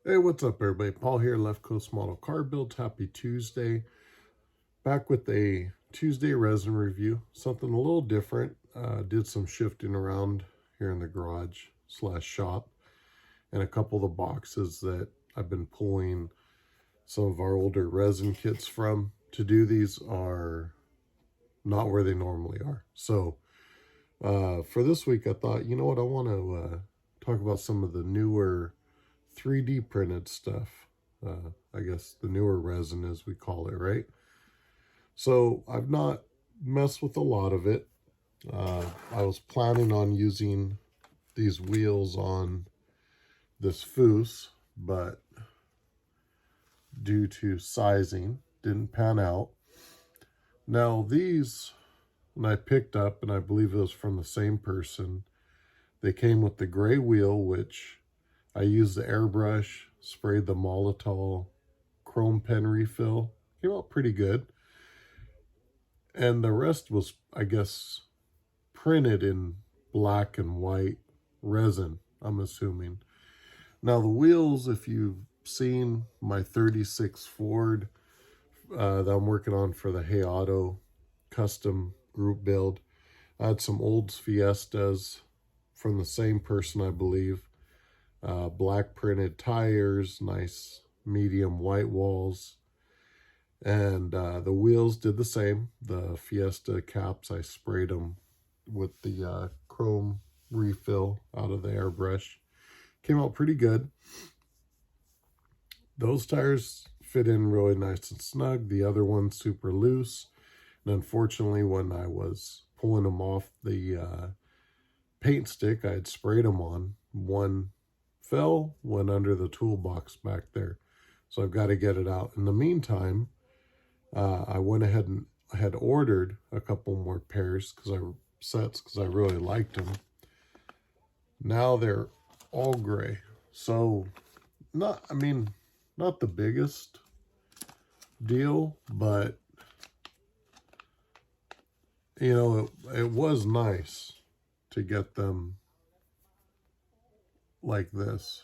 Hey, what's up, everybody? Paul here, Left Coast Model Car Builds. Happy Tuesday. Back with a Tuesday resin review. Something a little different. Did some shifting around here in the garage / shop. And a couple of the boxes that I've been pulling some of our older resin kits from to do these are not where they normally are. So for this week, I thought, you know what, I want to talk about some of the newer 3D printed stuff. I guess the newer resin, as we call it, right? So I've not messed with a lot of it. I was planning on using these wheels on this foose, but due to sizing, didn't pan out. Now these, when I picked up, and I believe it was from the same person, they came with the gray wheel, which I used the airbrush, sprayed the Molotov chrome pen refill. Came out pretty good. And the rest was, I guess, printed in black and white resin, I'm assuming. Now the wheels, if you've seen my 36 Ford that I'm working on for the Hey Auto custom group build, I had some old Fiestas from the same person, I believe. Black printed tires, nice medium white walls. And the wheels did the same. The Fiesta caps, I sprayed them with the chrome refill out of the airbrush. Came out pretty good. Those tires fit in really nice and snug. The other one's super loose. And unfortunately, when I was pulling them off the paint stick I had sprayed them on, one fell, went under the toolbox back there. So I've got to get it out. In the meantime, I went ahead and had ordered a couple more pairs because I really liked them. Now they're all gray. So not the biggest deal, but you know, it was nice to get them like this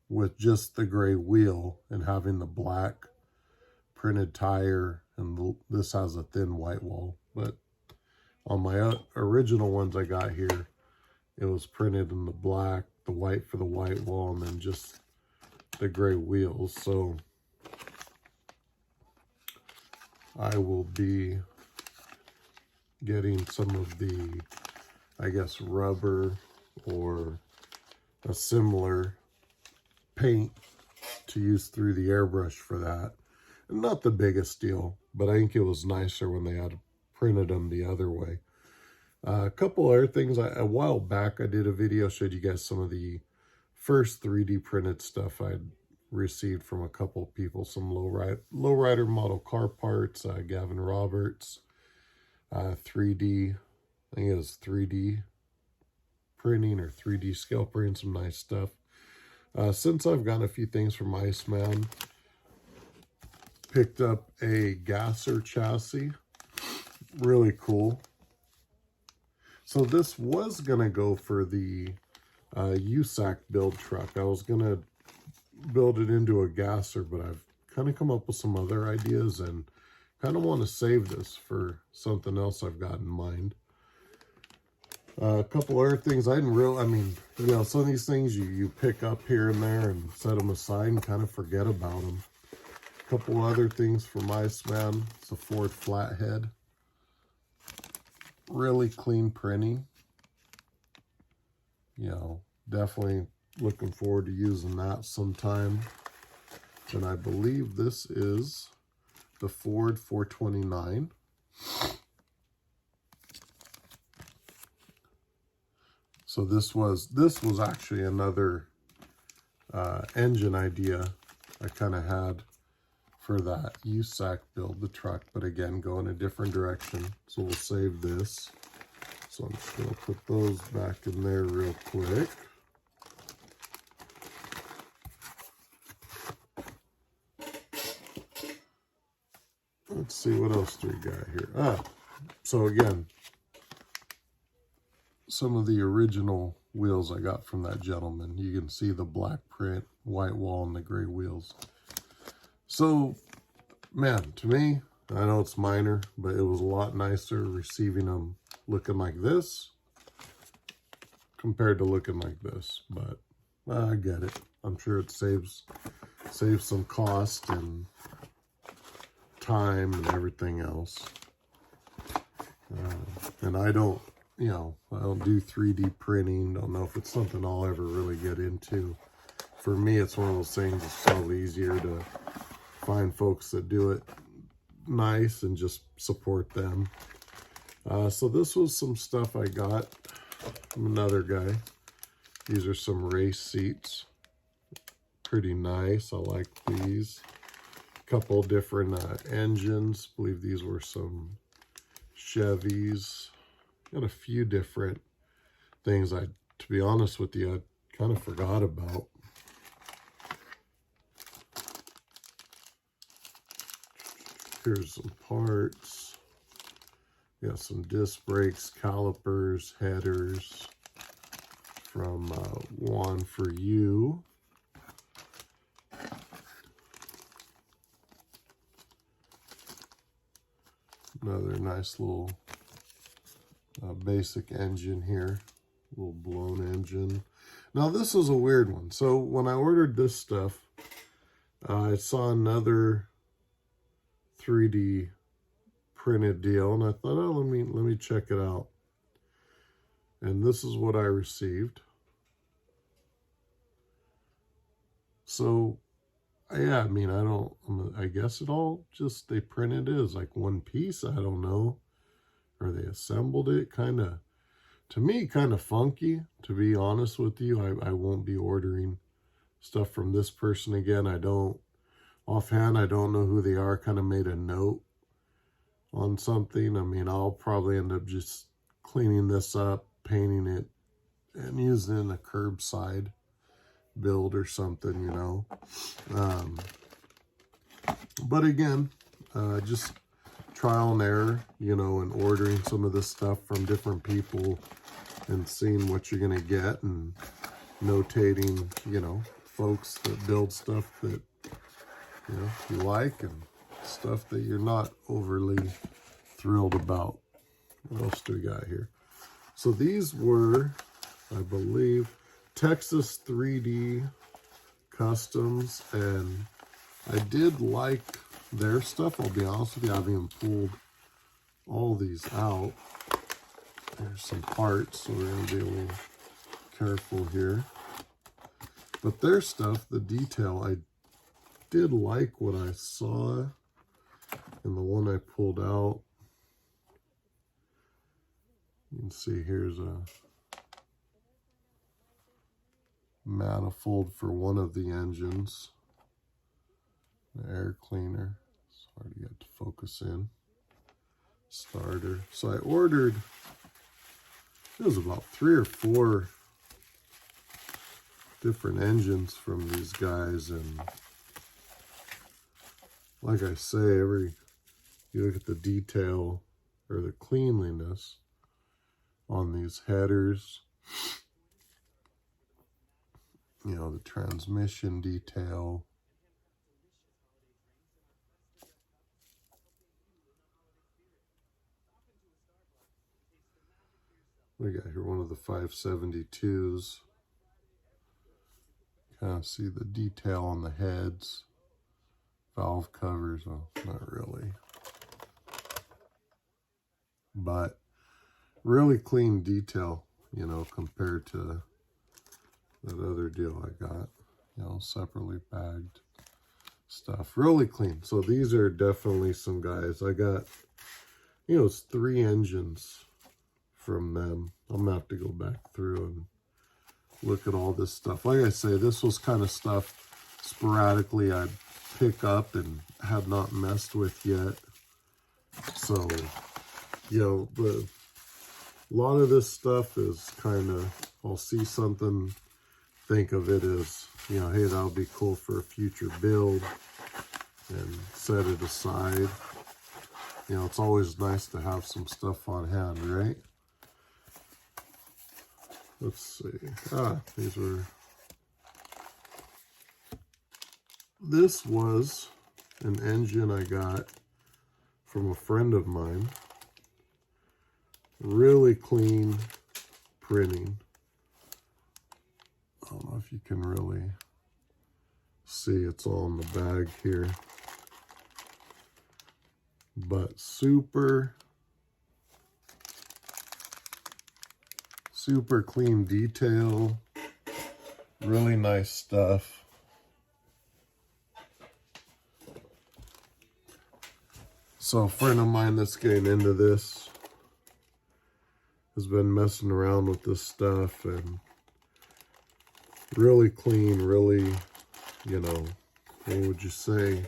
with just the gray wheel and having the black printed tire, and this has a thin white wall. But on my original ones I got here, it was printed in the black, the white for the white wall, and then just the gray wheels. So I will be getting some of the, I guess, rubber or a similar paint to use through the airbrush for that. Not the biggest deal, but I think it was nicer when they had printed them the other way. A couple other things. A while back, I did a video, showed you guys some of the first 3D printed stuff I'd received from a couple people. Some lowrider model car parts, Gavin Roberts, 3D, I think it was 3D printing or 3D scale printing, some nice stuff. Since I've gotten a few things from Iceman, picked up a gasser chassis, really cool. So this was gonna go for the USAC build truck. I was gonna build it into a gasser, but I've kind of come up with some other ideas and kind of want to save this for something else I've got in mind. A couple other things I didn't really, you know, some of these things you pick up here and there and set them aside and kind of forget about them. A couple other things from Iceman. It's a Ford flathead. Really clean printing. You know, definitely looking forward to using that sometime. And I believe this is the Ford 429. So this was actually another engine idea I kind of had for that USAC build, the truck, but again, go in a different direction. So we'll save this. So I'm just gonna put those back in there real quick. Let's see, what else do we got here? So again, some of the original wheels I got from that gentleman. You can see the black print, white wall, and the gray wheels. So, man, to me, I know it's minor, but it was a lot nicer receiving them looking like this compared to looking like this. But I get it. I'm sure it saves some cost and time and everything else. And I don't, you know, I don't do 3D printing. Don't know if it's something I'll ever really get into. For me, it's one of those things. It's probably easier to find folks that do it nice and just support them. So this was some stuff I got from another guy. These are some race seats. Pretty nice. I like these. Couple different engines. I believe these were some Chevys. Got a few different things to be honest with you, I kind of forgot about. Here's some parts. Got some disc brakes, calipers, headers from One For You. Another nice little basic engine here, little blown engine. Now this is a weird one. So when I ordered this stuff, I saw another 3D printed deal, and I thought, oh, let me check it out. And this is what I received. So yeah, I mean, I guess it all just, they printed it as like one piece. I don't know. Or they assembled it. To me, kind of funky, to be honest with you. I won't be ordering stuff from this person again. Offhand, I don't know who they are. Kind of made a note on something. I mean, I'll probably end up just cleaning this up, painting it, and using it in a curbside build or something, you know. But again, just trial and error, you know, and ordering some of this stuff from different people and seeing what you're going to get and notating, you know, folks that build stuff that, you know, you like and stuff that you're not overly thrilled about. What else do we got here? So these were, I believe, Texas 3D Customs, and I did like their stuff. I'll be honest with you, I haven't even pulled all these out. There's some parts, so we're going to be a little careful here. But their stuff, the detail, I did like what I saw in the one I pulled out. You can see here's a manifold for one of the engines. The air cleaner. It's hard to get to focus in. Starter. So I ordered, it was about 3 or 4 different engines from these guys, and like I say, you look at the detail or the cleanliness on these headers, you know, the transmission detail. We got here one of the 572s. Kind of see the detail on the heads. Valve covers, well, not really. But really clean detail, you know, compared to that other deal I got. You know, separately bagged stuff. Really clean. So these are definitely some guys. I got, you know, it's 3 engines from them. I'm gonna have to go back through and look at all this stuff. Like I say, this was kind of stuff sporadically I'd pick up and have not messed with yet. So, you know, a lot of this stuff is kind of, I'll see something, think of it as, you know, hey, that'll be cool for a future build, and set it aside. You know, it's always nice to have some stuff on hand, right? let's see. This was an engine I got from a friend of mine. Really clean printing. I don't know if you can really see, it's all in the bag here. But super clean detail. Really nice stuff. So a friend of mine that's getting into this has been messing around with this stuff, and really clean, really, you know, what would you say,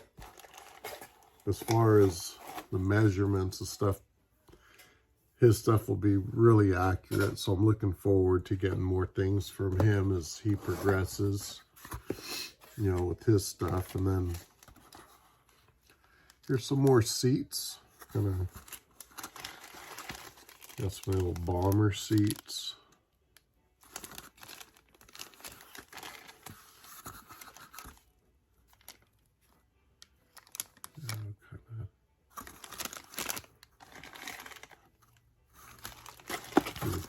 as far as the measurements and stuff, his stuff will be really accurate. So I'm looking forward to getting more things from him as he progresses, you know, with his stuff. And then here's some more seats. Kind of got some little bomber seats.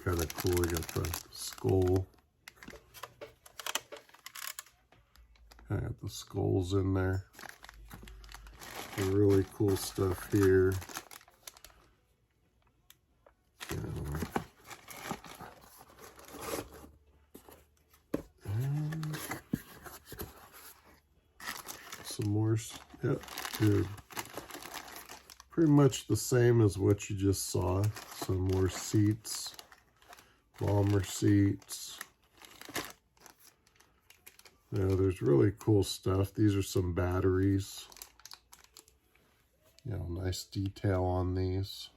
Kind of cool. We got the skull. I got the skulls in there. Some really cool stuff here. And some more. Yep, dude. Pretty much the same as what you just saw. Some more seats. Bomber seats. Yeah, there's really cool stuff. These are some batteries. You know, nice detail on these.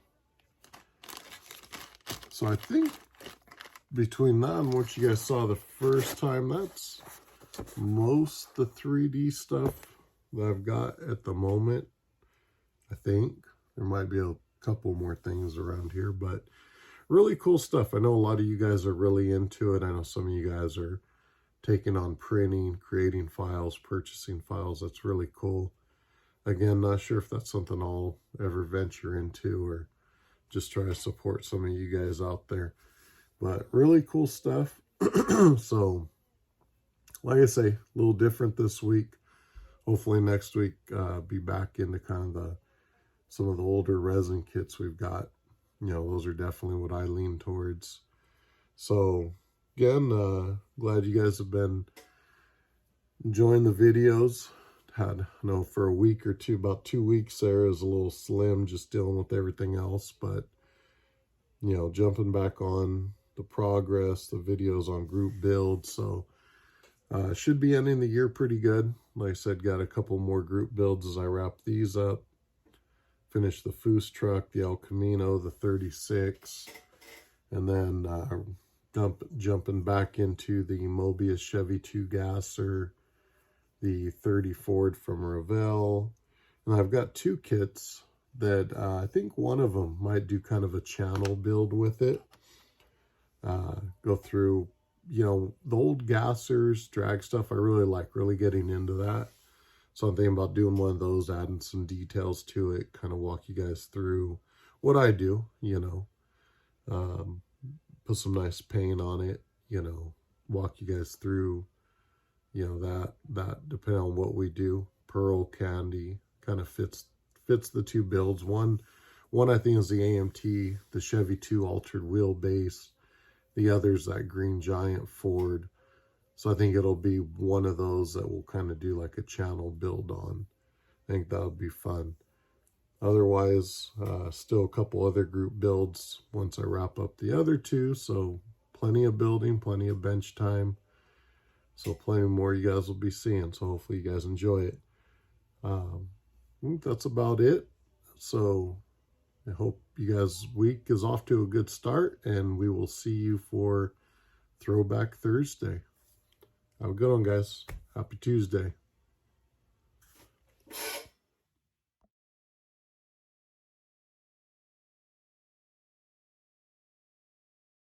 So I think between that and what you guys saw the first time, that's most the 3D stuff that I've got at the moment. I think there might be a couple more things around here, but really cool stuff. I know a lot of you guys are really into it. I know some of you guys are taking on printing, creating files, purchasing files. That's really cool. Again, not sure if that's something I'll ever venture into or just try to support some of you guys out there. But really cool stuff. So, like I say, a little different this week. Hopefully next week, be back into kind of some of the older resin kits we've got. You know, those are definitely what I lean towards. So, again, glad you guys have been enjoying the videos. Had, for a week or two, about 2 weeks there, is a little slim just dealing with everything else. But, you know, jumping back on the progress, the videos on group builds. So, should be ending the year pretty good. Like I said, got a couple more group builds as I wrap these up. Finish the Foos truck, the El Camino, the 36, and then jumping back into the Mobius Chevy 2 Gasser, the 30 Ford from Revell. And I've got 2 kits that I think one of them might do kind of a channel build with it. Go through, you know, the old Gassers, drag stuff. I really like getting into that. So I'm thinking about doing one of those, adding some details to it, kind of walk you guys through what I do, you know, put some nice paint on it, you know, walk you guys through, you know, that depending on what we do. Pearl Candy kind of fits the 2 builds. One I think is the AMT, the Chevy 2 altered wheelbase. The other's that Green Giant Ford. So I think it'll be one of those that we'll kind of do like a channel build on. I think that'll be fun. Otherwise, still a couple other group builds once I wrap up the other 2. So plenty of building, plenty of bench time. So plenty more you guys will be seeing. So hopefully you guys enjoy it. I think that's about it. So I hope you guys' week is off to a good start. And we will see you for Throwback Thursday. Have a good one, guys. Happy Tuesday.